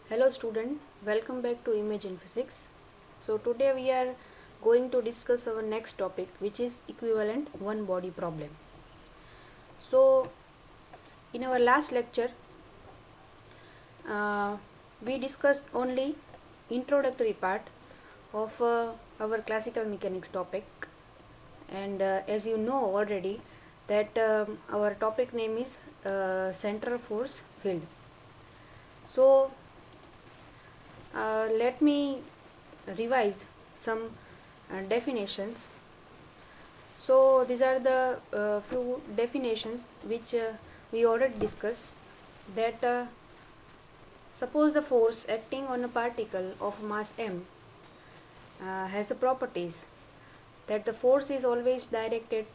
Hello student, welcome back to Image in Physics. So today we are going to discuss our next topic, which is equivalent one body problem. So in our last lecture we discussed only introductory part of our classical mechanics topic, and as you know already that our topic name is central force field. So let me revise some definitions. So these are the few definitions which we already discussed. That suppose the force acting on a particle of mass m has the properties that the force is always directed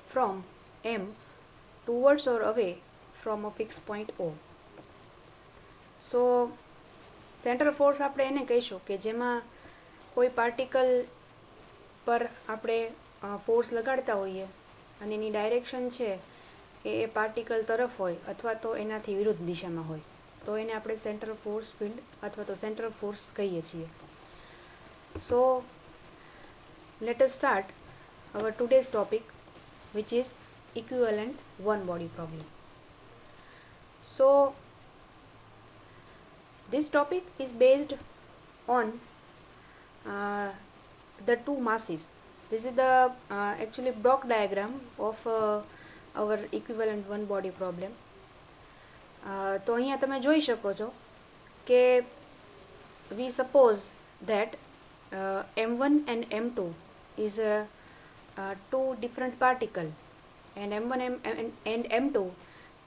from m towards or away from a fixed point O. So central force આપણે એને કહીશું કે જેમાં કોઈ particle પર આપણે force લગાડતા હોઈએ અને એની ડાયરેક્શન છે એ પાર્ટિકલ તરફ હોય અથવા તો એનાથી વિરુદ્ધ દિશામાં હોય તો એને આપણે સેન્ટ્રલ ફોર્સ ફિલ્ડ અથવા તો સેન્ટ્રલ ફોર્સ કહીએ છીએ. So let us start our today's topic which is equivalent one body problem. So this topic is based on the two masses. This is the actually block diagram of our equivalent one body problem. તો અહીંયા તમે જોઈ શકો છો કે we suppose that m1 and m2 is two different particle, and m1 and m2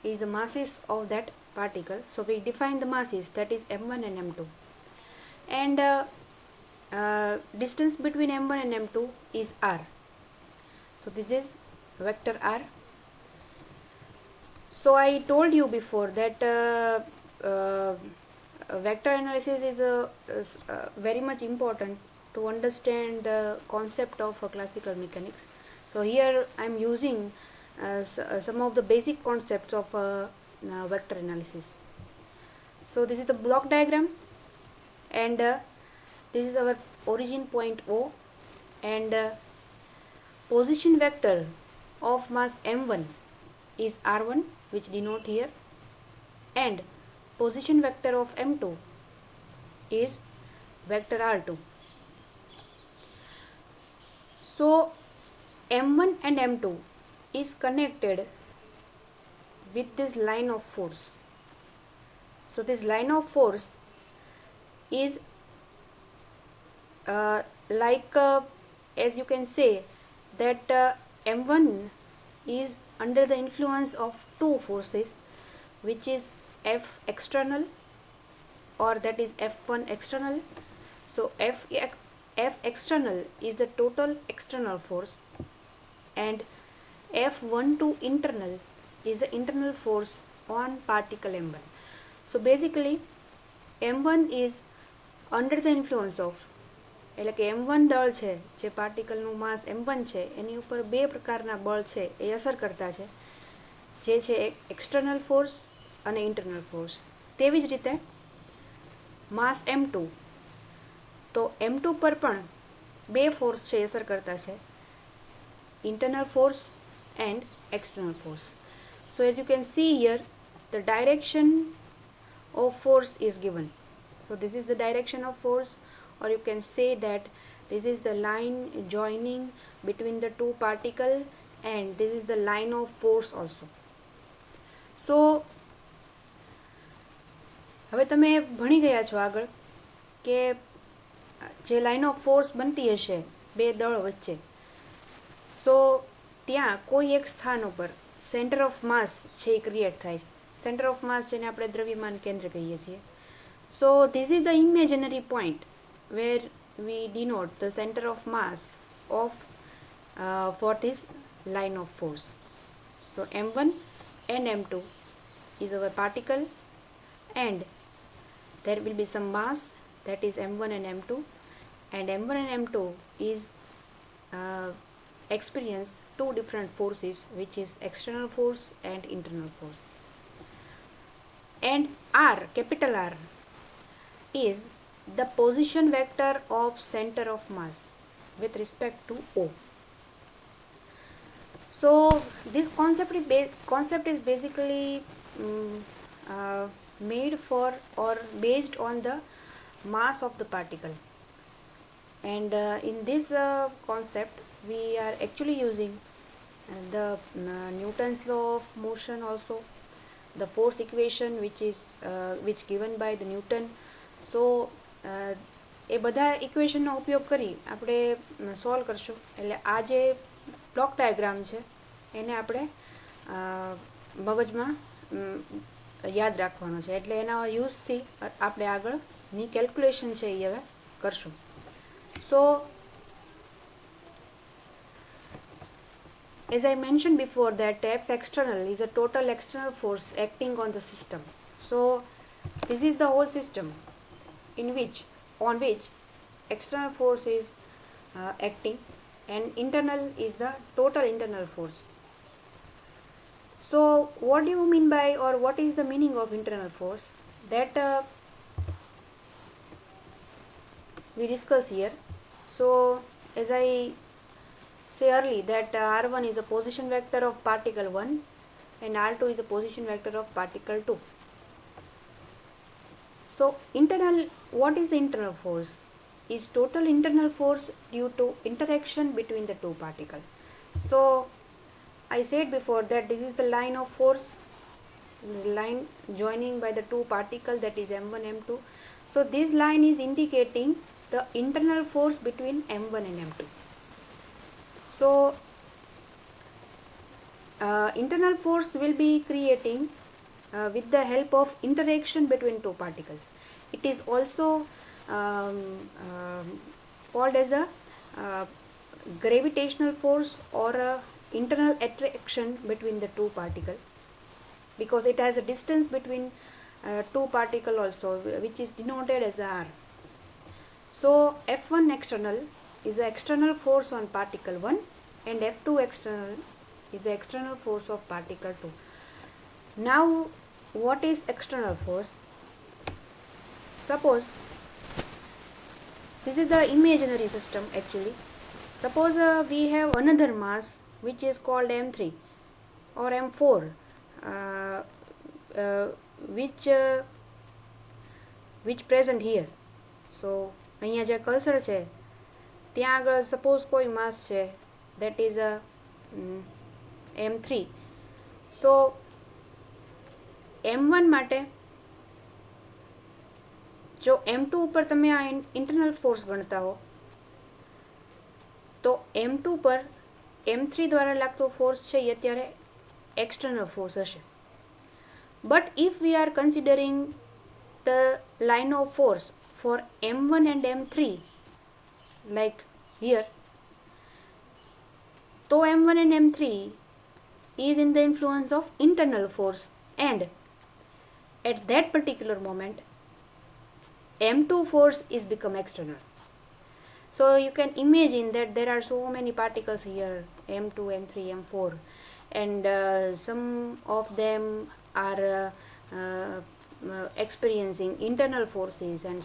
is the masses of that particle. So we define the masses, that is m1 and m2, and distance between m1 and m2 is r. So this is vector r. So I told you before that vector analysis is very much important to understand the concept of classical mechanics. So here I am using some of the basic concepts of vector analysis. So this is the block diagram, and this is our origin point O, and position vector of mass m1 is r1, which denote here, and position vector of m2 is vector r2. So m1 and m2 is connected with this line of force. So this line of force is as you can say that m1 is under the influence of two forces, which is F external, or that is F1 external. So F external is the total external force, and F12 internal is the internal force on particle m1. So basically m1 is under the influence of, એટલે કે m1 દળ છે જે પાર્ટિકલનું માસ m1 છે એની ઉપર બે પ્રકારના બળ છે એ અસર કરતા છે, જે છે એક્સટર્નલ ફોર્સ અને ઇન્ટરનલ ફોર્સ. તેવી જ રીતે માસ m2, તો m2 પર પણ બે ફોર્સ છે અસર કરતા છે, internal force and external force. So as you can see here, the direction of force is given. So this is the direction of force, or you can say that this is the line joining between the two particle, and this is the line of force also. So હવે તમે ભણી ગયા છો આગળ કે જે line of force બનતી હશે બે દળ વચ્ચે, સો ત્યાં કોઈ એક સ્થાન ઉપર સેન્ટર ઓફ માસ છે એ ક્રિએટ થાય છે. સેન્ટર ઓફ માસ જેને આપણે દ્રવ્યમાન કેન્દ્ર કહીએ છીએ. So this is the imaginary point where we denote the center of mass of for this line of force. So m1 and m2 is our particle, and there will be some mass, that is m1 and m2, and m1 and m2 is experience two different forces, which is external force and internal force. And R, capital R, is the position vector of center of mass with respect to O. So this concept is basically made for or based on the mass of the particle, and in this concept we are actually using the Newton's law of motion, also the force equation which given by the Newton. So એ બધા ઇક્વેશનનો ઉપયોગ કરી આપણે solve કરશું. એટલે આ જે block diagram છે એને આપણે મગજમાં યાદ રાખવાનો છે. એટલે એના યુઝથી આપણે આગળની કેલ્ક્યુલેશન છે એ હવે કરશું. સો as I mentioned before that F external is a total external force acting on the system. So this is the whole system on which external force is acting, and internal is the total internal force. So what do you mean by, or what is the meaning of internal force? That we discuss here. So as I say early that R1 is a position vector of particle 1 and R2 is a position vector of particle 2. So what is the internal force? Is total internal force due to interaction between the two particles. So I said before that this is the line of force, line joining by the two particles, that is M1 M2. So this line is indicating the internal force between M1 and M2. So internal force will be creating with the help of interaction between two particles. It is also called as a gravitational force or a internal attraction between the two particles, because it has a distance between two particles also, which is denoted as R. So F1 external is the external force on particle 1 and F2 external is the external force of particle 2. Now what is external force? Suppose this is the imaginary system actually. Suppose we have another mass which is called M3 or M4 which present here. So અહીંયા જે cursor છે ત્યાં આગળ suppose કોઈ માસ છે that is a M3. So M1 માટે જો M2 ઉપર તમે આ ઇન્ટરનલ ફોર્સ ગણતા હો તો M2 પર M3 દ્વારા લાગતો ફોર્સ છે એ અત્યારે એક્સટર્નલ ફોર્સ હશે. But if we are considering the line of force for M1 and M3 like here, so M1 and M3 is in the influence of internal force, and at that particular moment M2 force is become external. So you can imagine that there are so many particles here, M2, M3, M4, and some of them are experiencing internal forces and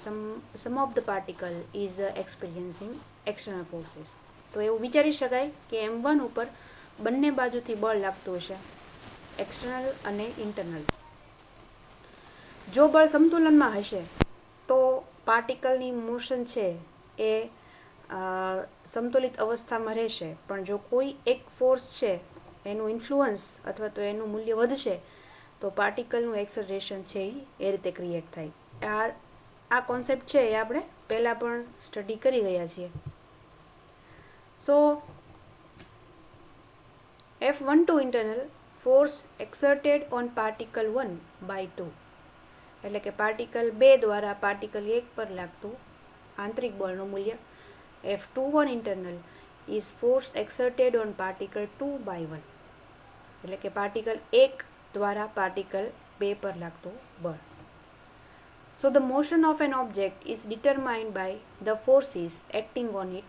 some of the particle is experiencing external forces. તો એવું વિચારી શકાય કે M1 ઉપર બંને બાજુથી બળ લાગતું હશે, એક્સટર્નલ અને ઇન્ટરનલ. જો બળ સમતુલનમાં હશે તો પાર્ટિકલની મોશન છે એ સમતુલિત અવસ્થામાં રહેશે. પણ જો કોઈ એક ફોર્સ છે એનું ઇન્ફ્લુઅન્સ અથવા તો એનું મૂલ્ય વધશે તો પાર્ટિકલનું એક્સલરેશન છે એ રીતે ક્રિએટ થાય. આ કોન્સેપ્ટ છે એ આપણે પહેલાં પણ સ્ટડી કરી ગયા છીએ. So F12 internal force exerted on particle 1 by 2, એટલે કે પાર્ટિકલ 2 દ્વારા પાર્ટિકલ 1 પર લાગતું આંતરિક બળનું મૂલ્ય. F21 internal is force exerted on particle 2 by 1, એટલે કે પાર્ટિકલ 1 દ્વારા પાર્ટિકલ 2 પર લાગતું બળ. So the motion of an object is determined by the forces acting on it,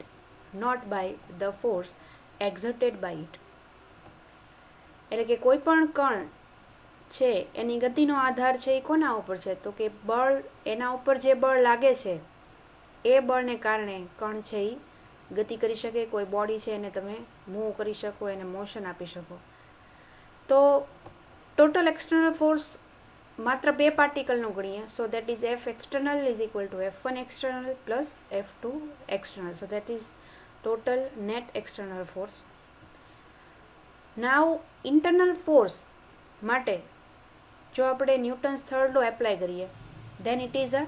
not by the force exerted by it. એટલે કે કોઈ પણ કણ છે એની ગતિનો આધાર છે એ કોના ઉપર છે? તો કે બળ, એના ઉપર જે બળ લાગે છે એ બળને કારણે કણ છે એ ગતિ કરી શકે. કોઈ બોડી છે એને તમે મૂવ કરી શકો, એને મોશન આપી શકો. તો ટોટલ એક્સટર્નલ ફોર્સ માત્ર બે પાર્ટિકલનું ગણીએ. So that is F external is equal to F1 external plus F2 external. So that is total net external force. Now internal force માટે જો આપણે ન્યૂટન્સ થર્ડ લો એપ્લાય કરીએ, then it is a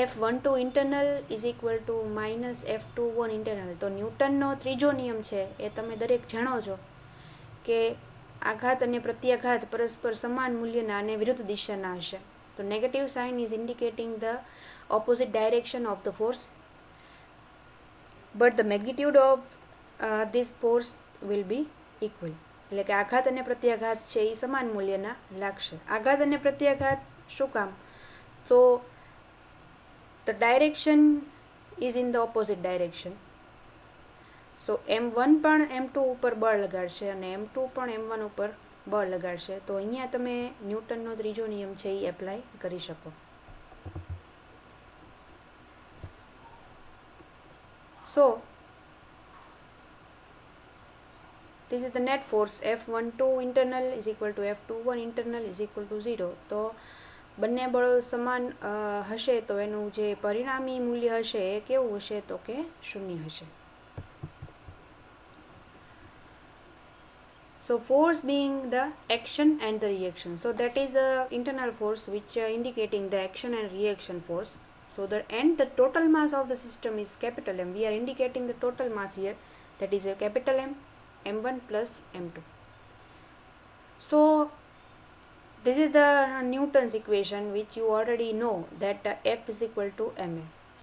F12 internal is equal to minus F21 internal. તો ન્યૂટનનો ત્રીજો નિયમ છે એ તમે દરેક જાણો છો કે આઘાત અને પ્રત્યાઘાત પરસ્પર સમાન મૂલ્યના અને વિરુદ્ધ દિશાના હશે. તો negative sine is indicating the opposite direction of the force, but the magnitude of this force will be equal. એટલે કે આઘાત અને પ્રત્યાઘાત છે એ સમાન મૂલ્યના લાગશે. આઘાત અને પ્રત્યાઘાત શું કામ? તો the direction is in the opposite direction. So M1 પણ M2 ઉપર બળ લગાડશે અને M2 પણ M1 ઉપર બળ લગાડશે. તો અહીંયા તમે ન્યૂટનનો ત્રીજો નિયમ છે એ એપ્લાય કરી શકો. સો this is the net force. F12 internal is equal to F21 internal is equal to 0. તો બંને બળો સમાન હશે તો એનું જે પરિણામી મૂલ્ય હશે એ કેવું હશે? તો કે શૂન્ય હશે. So force being the action and the reaction. So that is a internal force which indicating the action and reaction force. So the total mass of the system is capital M. We are indicating the total mass here, that is a capital M, M1 plus M2. So this is the Newton's equation which you already know, that F is equal to ma.